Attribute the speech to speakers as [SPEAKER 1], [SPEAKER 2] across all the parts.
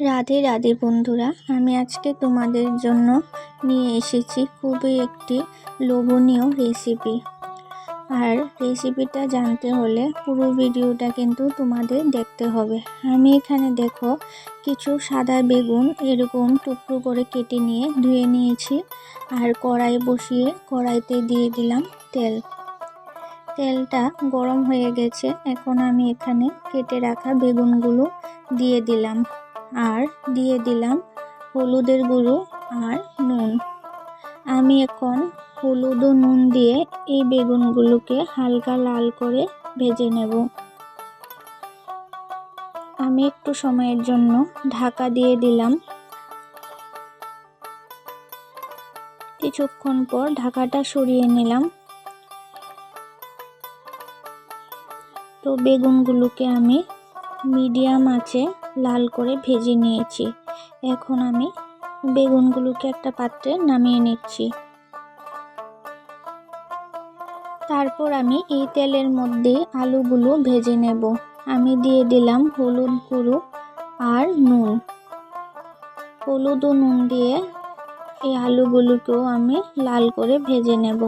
[SPEAKER 1] রাধে রাধে বন্ধুরা, আমি আজকে তোমাদের জন্য নিয়ে এসেছি খুবই একটি লোভনীয় রেসিপি। আর রেসিপিটা জানতে হলে পুরো ভিডিওটা কিন্তু তোমাদের দেখতে হবে। আমি এখানে দেখো কিছু সাদা বেগুন এরকম টুকরো করে কেটে নিয়ে ধুয়ে নিয়েছি। আর কড়াই বসিয়ে কড়াইতে দিয়ে দিলাম তেলটা গরম হয়ে গেছে। এখন আমি এখানে কেটে রাখা বেগুনগুলো দিয়ে দিলাম আর দিয়ে দিলাম হলুদের গুঁড়ো আর নুন। আমি এখন হলুদ ও নুন দিয়ে এই বেগুনগুলোকে হালকা লাল করে ভেজে নেব। আমি একটু সময়ের জন্য ঢাকা দিয়ে দিলাম। কিছুক্ষণ পর ঢাকাটা সরিয়ে নিলাম। তো বেগুনগুলোকে আমি মিডিয়াম আঁচে লাল করে ভেজে নিয়েছি। এখন আমি বেগুনগুলোকে একটা পাত্রে নামিয়ে নিচ্ছি। তারপর আমি এই তেলের মধ্যে আলুগুলো ভেজে নেব। আমি দিয়ে দিলাম হলুদ গুঁড়ো আর নুন। হলুদ ও নুন দিয়ে এই আলুগুলোকেও আমি লাল করে ভেজে নেব।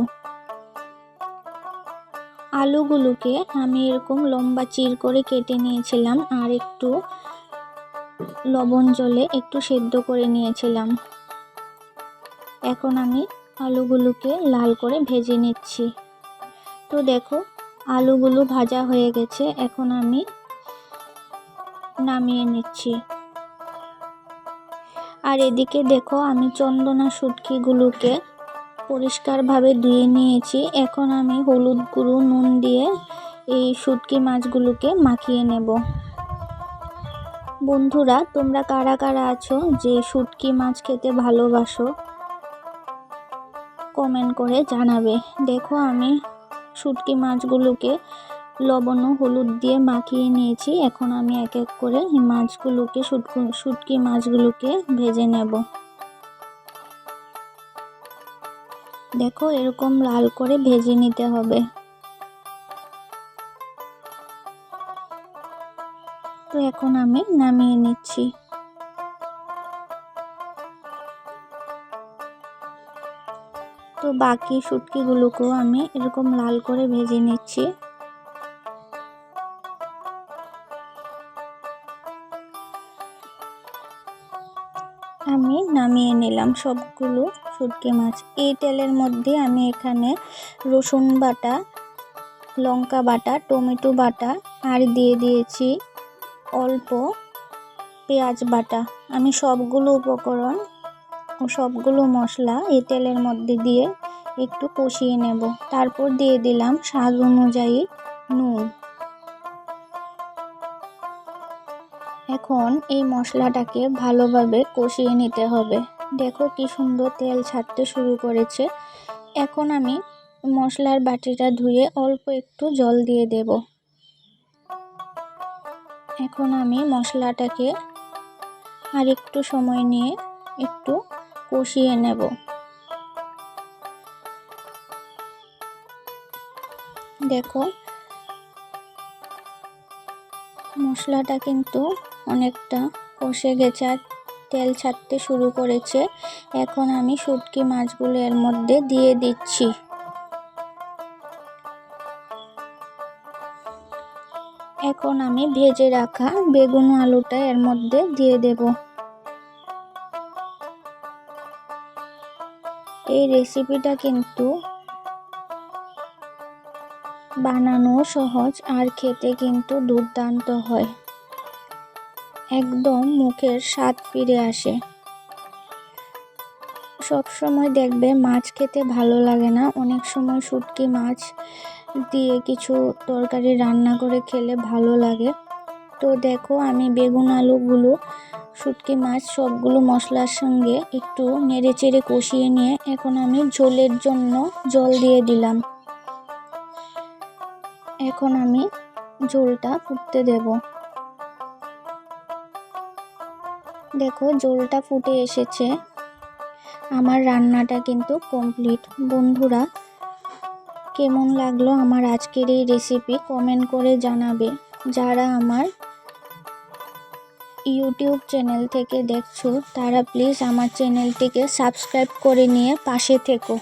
[SPEAKER 1] আলুগুলোকে আমি এরকম লম্বা চির করে কেটে নিয়েছিলাম আর একটু লবণ জলে একটু সেদ্ধ করে নিয়েছিলাম। এখন আমি আলুগুলোকে লাল করে ভেজে নিচ্ছি। তো দেখো আলুগুলো ভাজা হয়ে গেছে। এখন আমি নামিয়ে নিচ্ছি। আর এদিকে দেখো আমি চন্দনা শুটকিগুলোকে পরিষ্কারভাবে ধুয়ে নিয়েছি। এখন আমি হলুদ গুঁড়ো নুন দিয়ে এই শুটকি মাছগুলোকে মাখিয়ে নেব। বন্ধুরা, তোমরা কারা কারা আছো যে শুটকি মাছ খেতে ভালোবাসো কমেন্ট করে জানাবে। দেখো আমি শুটকি মাছগুলোকে লবণ ও হলুদ দিয়ে মাখিয়ে নিয়েছি। এখন আমি এক এক করে এই মাছগুলোকে শুটকি মাছগুলোকে ভেজে নেব। দেখো এরকম লাল করে ভেজে নিতে হবে। তো এখন আমি নামিয়ে নিচ্ছি। তো বাকি শুটকিগুলোকেও আমি এরকম লাল করে ভেজে নিচ্ছি। আমি নামিয়ে নিলাম সবগুলো শুটকি মাছ। এই তেলের মধ্যে আমি এখানে রসুন বাটা, লঙ্কা বাটা, টমেটো বাটা আর দিয়ে দিয়েছি অল্প পেঁয়াজ বাটা। আমি সবগুলো উপকরণ ও সবগুলো মশলা এই তেলের মধ্যে দিয়ে একটু কষিয়ে নেব। তারপর দিয়ে দিলাম স্বাদ অনুযায়ী নুন। এখন এই মশলাটাকে ভালোভাবে কষিয়ে নিতে হবে। দেখো কি সুন্দর তেল ছাড়তে শুরু করেছে। এখন আমি মশলার বাটিটা ধুয়ে অল্প একটু জল দিয়ে দেব। এখন আমি মশলাটাকে আর একটু সময় নিয়ে একটু কষিয়ে নেব। দেখো মশলাটা কিন্তু অনেকটা কষে গেছে আর তেল ছাড়তে শুরু করেছে। এখন আমি শুটকি মাছগুলো এর মধ্যে দিয়ে দিচ্ছি। এখন আমি ভেজে রাখা বেগুন আলুটা এর মধ্যে দিয়ে দেব। এই রেসিপিটা কিন্তু বানানো সহজ আর খেতে কিন্তু দুর্দান্ত হয়। একদম মুখের স্বাদ ফিরে আসে। সব সময় দেখবে মাছ খেতে ভালো লাগে না, অনেক সময় শুটকি মাছ দিয়ে কিছু তরকারি রান্না করে খেলে ভালো লাগে। তো দেখো আমি বেগুন আলুগুলো শুটকি মাছ সবগুলো মশলার সঙ্গে একটু নেড়ে চেড়ে কষিয়ে নিয়ে এখন আমি ঝোলের জন্য জল দিয়ে দিলাম। এখন আমি ঝোলটা ফুটতে দেব। দেখো ঝোলটা ফুটে এসেছে। আমার রান্নাটা কিন্তু কমপ্লিট। বন্ধুরা, কেমন লাগলো আমার আজকের এই রেসিপি কমেন্ট করে জানাবে। যারা আমার ইউটিউব চ্যানেল থেকে দেখছো তারা প্লিজ আমার চ্যানেলটিকে সাবস্ক্রাইব করে নিয়ে পাশে থেকো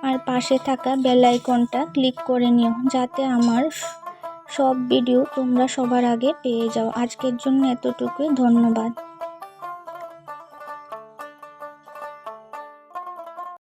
[SPEAKER 1] আর পাশে থাকা বেল আইকনটা ক্লিক করে নিও যাতে আমার সব ভিডিও তোমরা সবার আগে পেয়ে যাও। আজকের জন্য এতটুকুই, ধন্যবাদ।